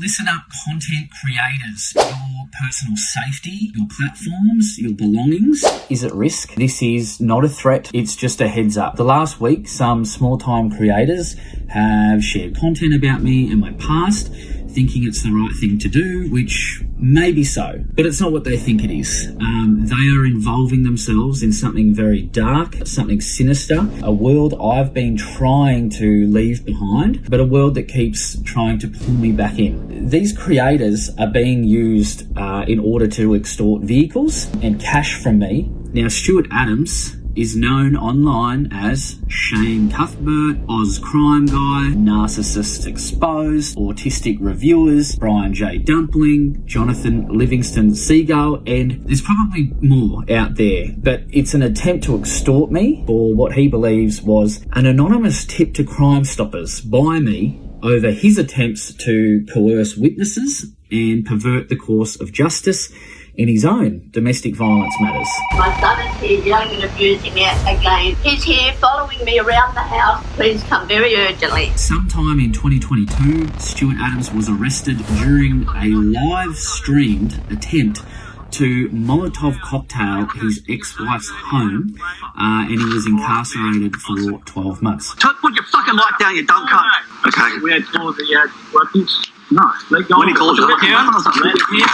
Listen up, content creators. Your personal safety, your platforms, your belongings is at risk. This is not a threat, it's just a heads up. The last week, some small-time creators have shared content about me and my past, thinking it's the right thing to do, which may be so, but it's not what they think it is. They are involving themselves in something very dark, something sinister, a world I've been trying to leave behind, but a world that keeps trying to pull me back in. These creators are being used in order to extort vehicles and cash from me. Now, Stuart Adams is known online as Shane Cuthbert, Oz Crime Guy, Narcissist Exposed, Autistic Reviewers, Brian J. Dumpling, Jonathan Livingston Seagull, and there's probably more out there, but it's an attempt to extort me for what he believes was an anonymous tip to Crime Stoppers by me over his attempts to coerce witnesses and pervert the course of justice in his own domestic violence matters. My son is here yelling and abusing me again. He's here following me around the house. Please come very urgently. Sometime in 2022, Stuart Adams was arrested during a live-streamed attempt to Molotov cocktail his ex-wife's home, and he was incarcerated for 12 months. Put your fucking light down, you dumb cunt. Okay. We had called the weapons. No. Let go. When he calls you, let down. let Let him.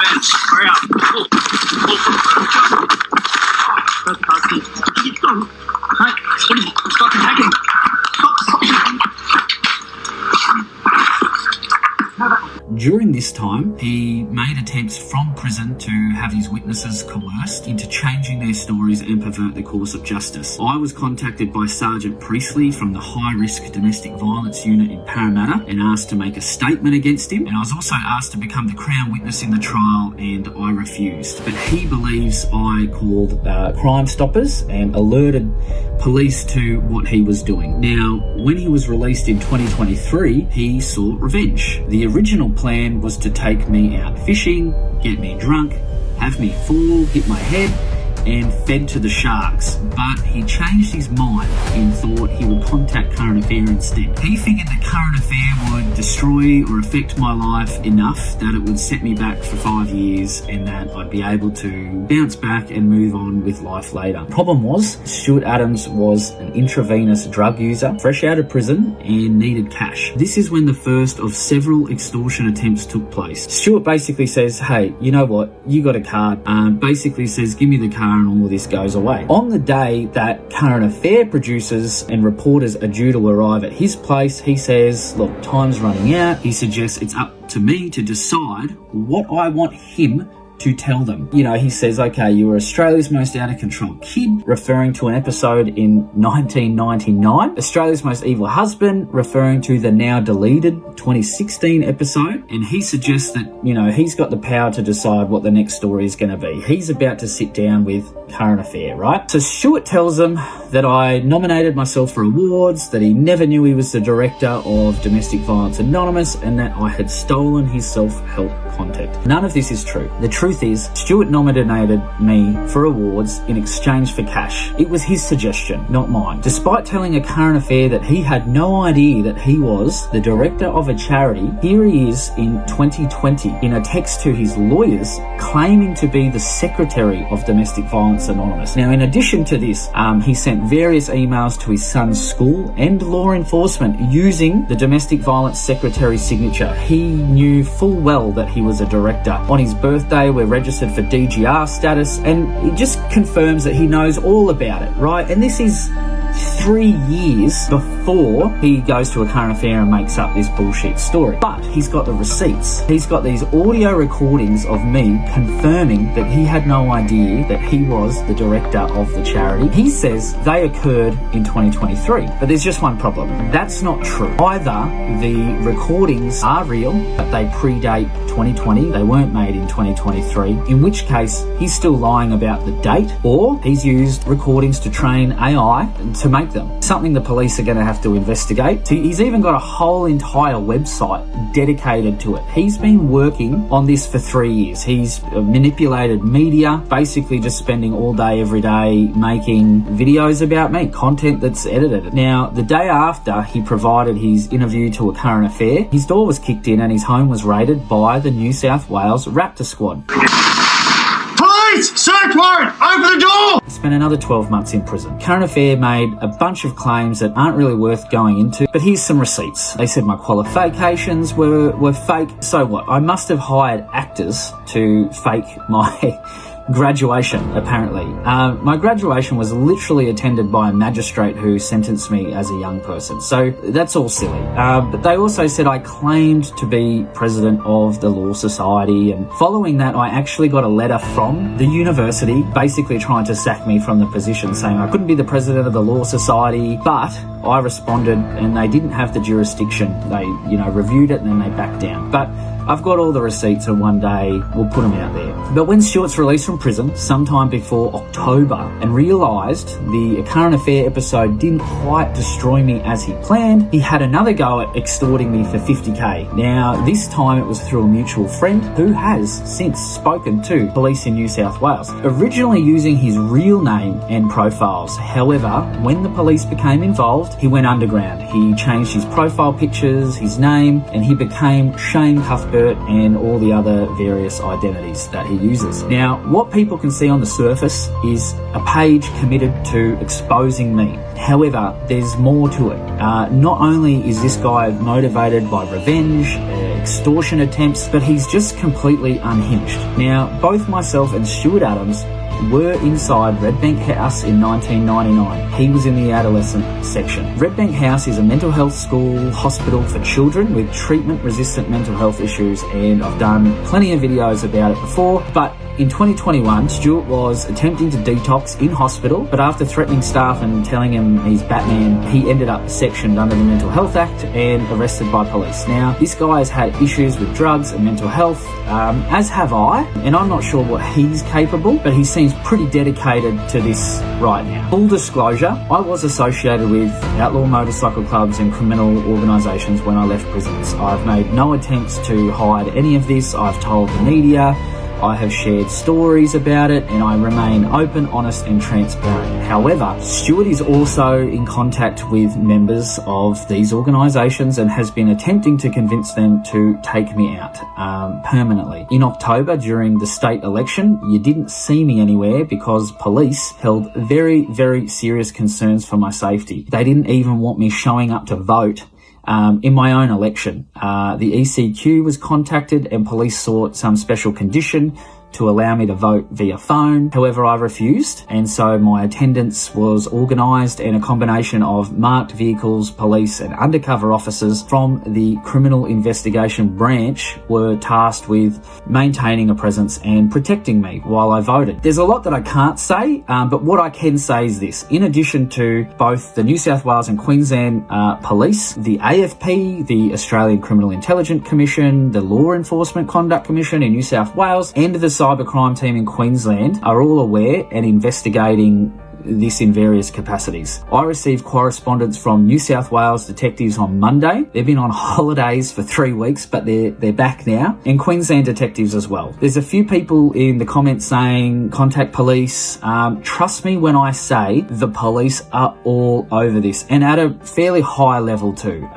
Fence. Hurry up. Pull. That's custody. Keep going. Hey, stop attacking. Stop. During this time, he made attempts from prison to have his witnesses coerced into changing their stories and pervert the course of justice. I was contacted by Sergeant Priestley from the high-risk domestic violence unit in Parramatta and asked to make a statement against him. And I was also asked to become the Crown witness in the trial, and I refused. But he believes I called Crime Stoppers and alerted police to what he was doing. Now, when he was released in 2023, he sought revenge. The original plan was to take me out fishing, get me drunk, have me fall, hit my head, and fed to the sharks. But he changed his mind and thought he would contact Current Affair instead. He figured that Current Affair would destroy or affect my life enough that it would set me back for 5 years and that I'd be able to bounce back and move on with life later. Problem was, Stuart Adams was an intravenous drug user, fresh out of prison, and needed cash. This is when the first of several extortion attempts took place. Stuart basically says, hey, you know what, you got a card. Basically says, give me the car and all of this goes away. On the day that Current Affair producers and reporters are due to arrive at his place, he says, look, time's running out. He suggests it's up to me to decide what I want him to tell them. You know, he says, okay, you were Australia's most out of control kid, referring to an episode in 1999. Australia's most evil husband, referring to the now deleted 2016 episode. And he suggests that, you know, he's got the power to decide what the next story is going to be. He's about to sit down with Current Affair, right? So Stuart tells them that I nominated myself for awards, that he never knew he was the director of Domestic Violence Anonymous, and that I had stolen his self-help content. None of this is true. The truth is, Stuart nominated me for awards in exchange for cash. It was his suggestion, not mine. Despite telling a Current Affair that he had no idea that he was the director of a charity, here he is in 2020 in a text to his lawyers claiming to be the secretary of Domestic Violence Anonymous. Now, in addition to this, he sent various emails to his son's school and law enforcement using the Domestic Violence Secretary's signature. He knew full well that he was a director. On his birthday, we're registered for DGR status, and it just confirms that he knows all about it, right? And this is 3 years before he goes to a Current Affair and makes up this bullshit story. But he's got the receipts. He's got these audio recordings of me confirming that he had no idea that he was the director of the charity. He says they occurred in 2023, but there's just one problem. That's not true. Either the recordings are real, but they predate 2020, they weren't made in 2023, in which case he's still lying about the date, or he's used recordings to train AI to make them. Something the police are going to have to investigate. He's even got a whole entire website dedicated to it. He's been working on this for 3 years. He's manipulated media, basically just spending all day, every day, making videos about me, content that's edited. Now, the day after he provided his interview to A Current Affair, his door was kicked in and his home was raided by the New South Wales Raptor Squad. Police! Search warrant! Open the door! He spent another 12 months in prison. Current Affair made a bunch of claims that aren't really worth going into, but here's some receipts. They said my qualifications were fake. So what? I must have hired actors to fake my graduation, apparently. My graduation was literally attended by a magistrate who sentenced me as a young person. So that's all silly. But they also said I claimed to be president of the Law Society, and following that I actually got a letter from the university basically trying to sack me from the position, saying I couldn't be the president of the Law Society, but I responded and they didn't have the jurisdiction. They, reviewed it and then they backed down. But I've got all the receipts and one day we'll put them out there. But when Stuart's released from prison sometime before October and realised the Current Affair episode didn't quite destroy me as he planned, he had another go at extorting me for 50k. Now, this time it was through a mutual friend who has since spoken to police in New South Wales, originally using his real name and profiles. However, when the police became involved, he went underground. He changed his profile pictures, his name, and he became Shane Cuthbert and all the other various identities that he uses. Now, what people can see on the surface is a page committed to exposing me. However, there's more to it. Not only is this guy motivated by revenge, extortion attempts, but he's just completely unhinged. Now, both myself and Stuart Adams were inside Redbank House in 1999. He was in the adolescent section. Redbank House is a mental health school hospital for children with treatment-resistant mental health issues, and I've done plenty of videos about it before. But in 2021, Stuart was attempting to detox in hospital, but after threatening staff and telling him he's Batman, he ended up sectioned under the Mental Health Act and arrested by police. Now, this guy has had issues with drugs and mental health, as have I, and I'm not sure what he's capable, but he seems pretty dedicated to this right now. Full disclosure, I was associated with outlaw motorcycle clubs and criminal organisations when I left prisons. I've made no attempts to hide any of this. I've told the media, I have shared stories about it, and I remain open, honest and transparent. However, Stuart is also in contact with members of these organisations and has been attempting to convince them to take me out permanently. In October, during the state election, you didn't see me anywhere because police held very, very serious concerns for my safety. They didn't even want me showing up to vote in my own election. The ECQ was contacted and police sought some special condition to allow me to vote via phone. However, I refused, and so my attendance was organised, and a combination of marked vehicles, police and undercover officers from the Criminal Investigation Branch were tasked with maintaining a presence and protecting me while I voted. There's a lot that I can't say, but what I can say is this. In addition to both the New South Wales and Queensland police, the AFP, the Australian Criminal Intelligence Commission, the Law Enforcement Conduct Commission in New South Wales, and the cybercrime team in Queensland are all aware and investigating this in various capacities. I received correspondence from New South Wales detectives on Monday. They've been on holidays for 3 weeks, but they're back now, and Queensland detectives as well. There's a few people in the comments saying contact police. Trust me when I say the police are all over this, and at a fairly high level too.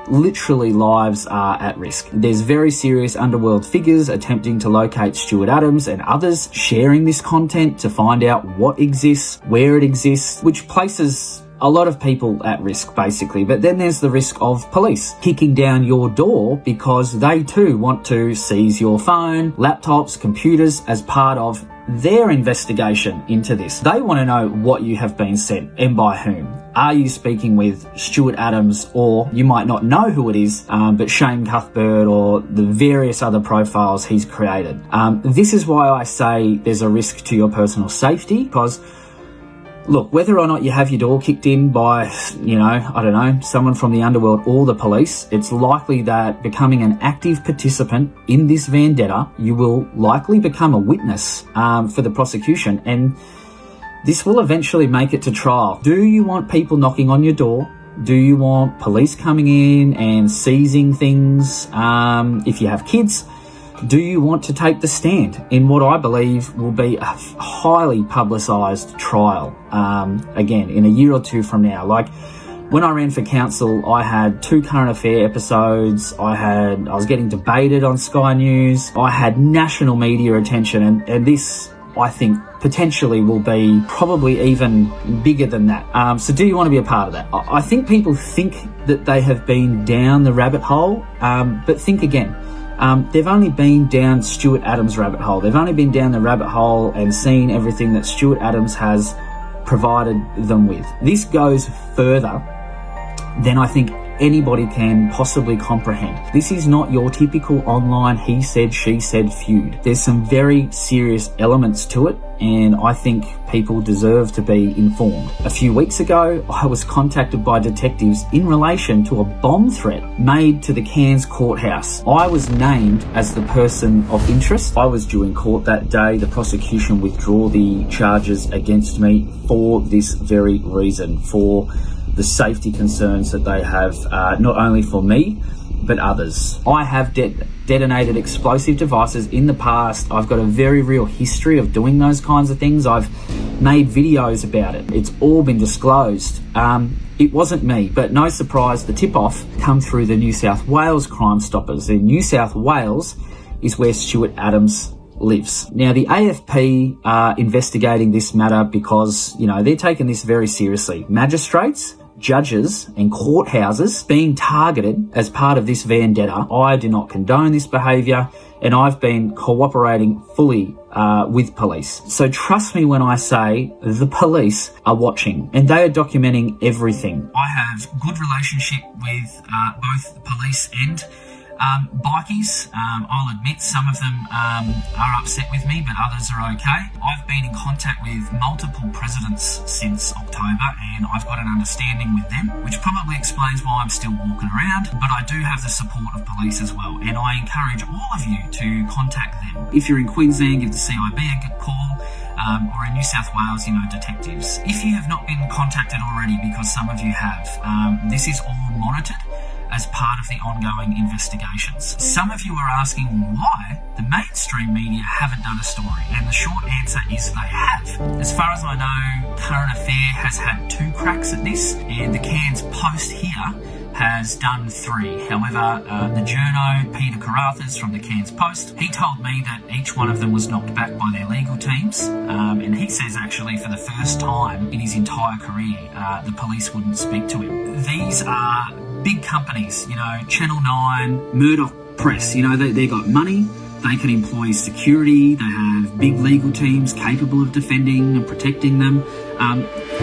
Literally lives are at risk. There's very serious underworld figures attempting to locate Stuart Adams and others sharing this content to find out what exists, where it exists, which places a lot of people at risk basically. But then there's the risk of police kicking down your door because they too want to seize your phone, laptops, computers as part of their investigation into this. They want to know what you have been sent and by whom. Are you speaking with Stuart Adams, or you might not know who it is, but Shane Cuthbert or the various other profiles he's created? This is why I say there's a risk to your personal safety, because look, whether or not you have your door kicked in by, I don't know, someone from the underworld or the police, it's likely that becoming an active participant in this vendetta, you will likely become a witness for the prosecution. And This will eventually make it to trial. Do you want people knocking on your door? Do you want police coming in and seizing things? If you have kids, do you want to take the stand in what I believe will be a highly publicised trial? Again, in a year or two from now. Like, when I ran for council, I had 2 current affair episodes. I was getting debated on Sky News. I had national media attention, and this, I think, potentially will be probably even bigger than that. So do you want to be a part of that? I think people think that they have been down the rabbit hole, but think again. They've only been down Stuart Adams' rabbit hole. They've only been down the rabbit hole and seen everything that Stuart Adams has provided them with. This goes further than I think anybody can possibly comprehend. This is not your typical online he said, she said feud. There's some very serious elements to it, and I think people deserve to be informed. A few weeks ago, I was contacted by detectives in relation to a bomb threat made to the Cairns courthouse. I was named as the person of interest. I was due in court that day. The prosecution withdrew the charges against me for this very reason, for the safety concerns that they have, not only for me, but others. I have detonated explosive devices in the past. I've got a very real history of doing those kinds of things. I've made videos about it. It's all been disclosed. It wasn't me, but no surprise, the tip-off come through the New South Wales Crime Stoppers. In New South Wales is where Stuart Adams lives. Now, the AFP are investigating this matter because, they're taking this very seriously. Magistrates, judges and courthouses being targeted as part of this vendetta. I do not condone this behaviour, and I've been cooperating fully with police. So trust me when I say the police are watching, and they are documenting everything. I have good relationship with both the police and bikies. I'll admit some of them are upset with me, but others are okay. I've been in contact with multiple presidents since October, and I've got an understanding with them, which probably explains why I'm still walking around, but I do have the support of police as well, and I encourage all of you to contact them. If you're in Queensland, give the CIB a good call, or in New South Wales, detectives. If you have not been contacted already, because some of you have, this is all monitored as part of the ongoing investigations. Some of you are asking why the mainstream media haven't done a story, and the short answer is they have. As far as I know, Current Affair has had 2 cracks at this, and the Cairns Post here has done 3. However, the journo, Peter Carathas from the Cairns Post, he told me that each one of them was knocked back by their legal teams, and he says actually for the first time in his entire career, the police wouldn't speak to him. These are big companies, Channel 9, Murdoch Press, they got money, they can employ security, they have big legal teams capable of defending and protecting them.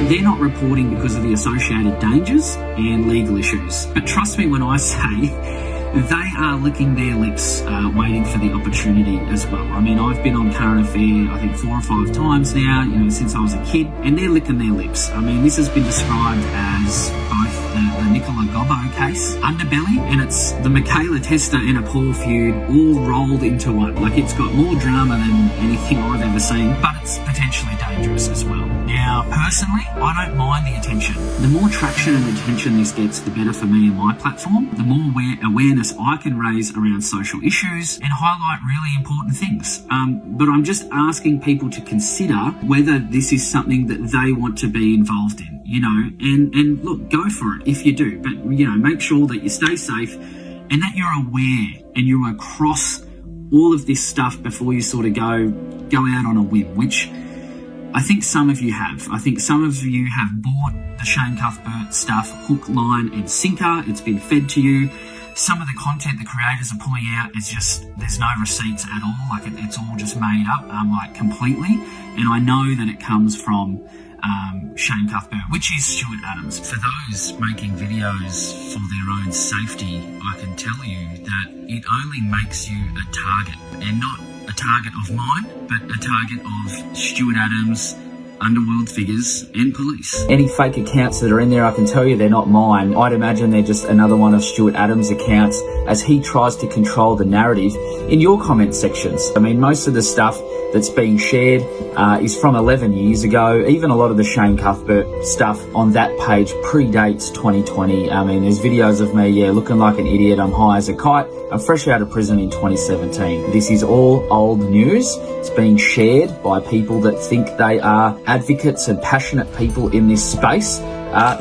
They're not reporting because of the associated dangers and legal issues. But trust me when I say they are licking their lips, waiting for the opportunity as well. I mean, I've been on Current Affair, I think 4 or 5 times now, since I was a kid, and they're licking their lips. I mean, this has been described as both the Nicola Gobbo case, Underbelly, and it's the Michaela Tester and a Paul feud all rolled into one. Like, it's got more drama than anything I've ever seen, but it's potentially dangerous as well. Now, personally, I don't mind the attention. The more traction and attention this gets, the better for me and my platform, the more awareness I can raise around social issues and highlight really important things. But I'm just asking people to consider whether this is something that they want to be involved in, and look, go for it if you do, but, make sure that you stay safe and that you're aware and you're across all of this stuff before you sort of go out on a whim, which I think some of you have. I think some of you have bought the Shane Cuthbert stuff hook, line and sinker. It's been fed to you. Some of the content the creators are pulling out is just, there's no receipts at all. Like, it's all just made up, completely. And I know that it comes from Shane Cuthbert, which is Stuart Adams. For those making videos for their own safety, I can tell you that it only makes you a target, and not a target of mine, but a target of Stuart Adams, underworld figures and police. Any fake accounts that are in there, I can tell you they're not mine. I'd imagine they're just another one of Stuart Adams' accounts as he tries to control the narrative in your comment sections. I mean, most of the stuff that's being shared is from 11 years ago. Even a lot of the Shane Cuthbert stuff on that page predates 2020. I mean, there's videos of me, looking like an idiot. I'm high as a kite. I'm fresh out of prison in 2017. This is all old news. It's being shared by people that think they are advocates and passionate people in this space,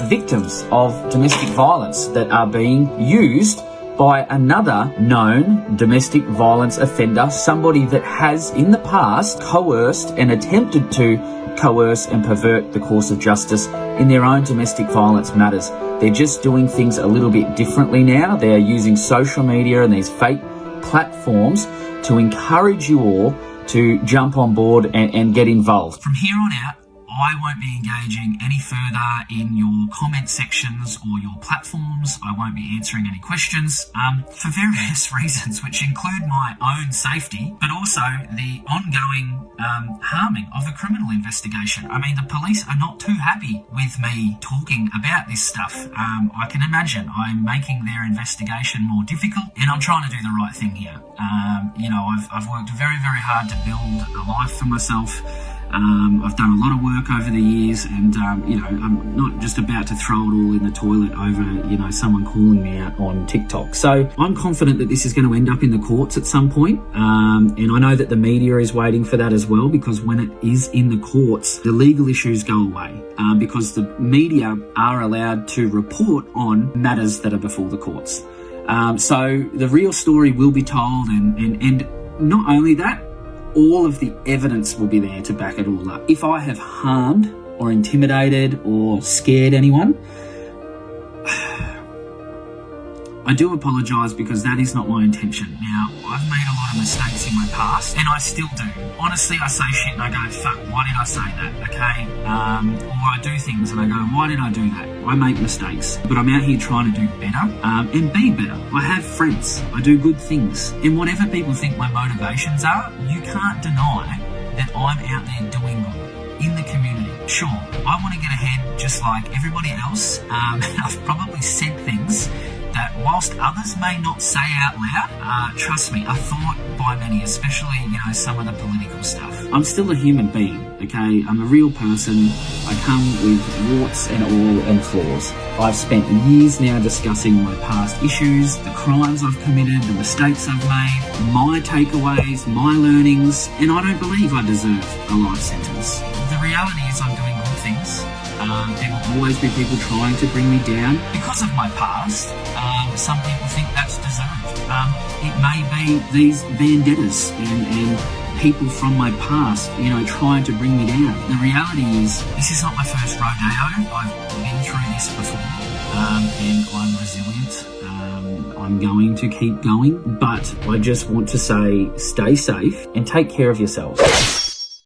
victims of domestic violence that are being used by another known domestic violence offender, somebody that has in the past coerced and attempted to coerce and pervert the course of justice in their own domestic violence matters. They're just doing things a little bit differently now. They are using social media and these fake platforms to encourage you all to jump on board and get involved. From here on out, I won't be engaging any further in your comment sections or your platforms. I won't be answering any questions for various reasons, which include my own safety, but also the ongoing harming of a criminal investigation. I mean, the police are not too happy with me talking about this stuff. I can imagine I'm making their investigation more difficult, and I'm trying to do the right thing here. I've worked very, very hard to build a life for myself. I've done a lot of work over the years, and I'm not just about to throw it all in the toilet over someone calling me out on TikTok. So I'm confident that this is going to end up in the courts at some point, and I know that the media is waiting for that as well, because when it is in the courts, the legal issues go away, because the media are allowed to report on matters that are before the courts. So the real story will be told, and not only that, all of the evidence will be there to back it all up. If I have harmed or intimidated or scared anyone, I do apologise, because that is not my intention. Now, I've made a lot of mistakes in my past, and I still do. Honestly, I say shit and I go, fuck, why did I say that, okay? Or I do things and I go, why did I do that? I make mistakes, but I'm out here trying to do better and be better. I have friends, I do good things, and whatever people think my motivations are, you can't deny that I'm out there doing good in the community. Sure, I want to get ahead just like everybody else. I've probably said things that whilst others may not say out loud, trust me, are thought by many, especially, some of the political stuff. I'm still a human being, okay? I'm a real person. I come with warts and all and flaws. I've spent years now discussing my past issues, the crimes I've committed, the mistakes I've made, my takeaways, my learnings, and I don't believe I deserve a life sentence. The reality is I'm doing good things. There will always be people trying to bring me down because of my past. Some people think that's deserved. It may be these vendettas and people from my past, trying to bring me down. The reality is, this is not my first rodeo. I've been through this before, and I'm resilient. I'm going to keep going, but I just want to say, stay safe and take care of yourselves.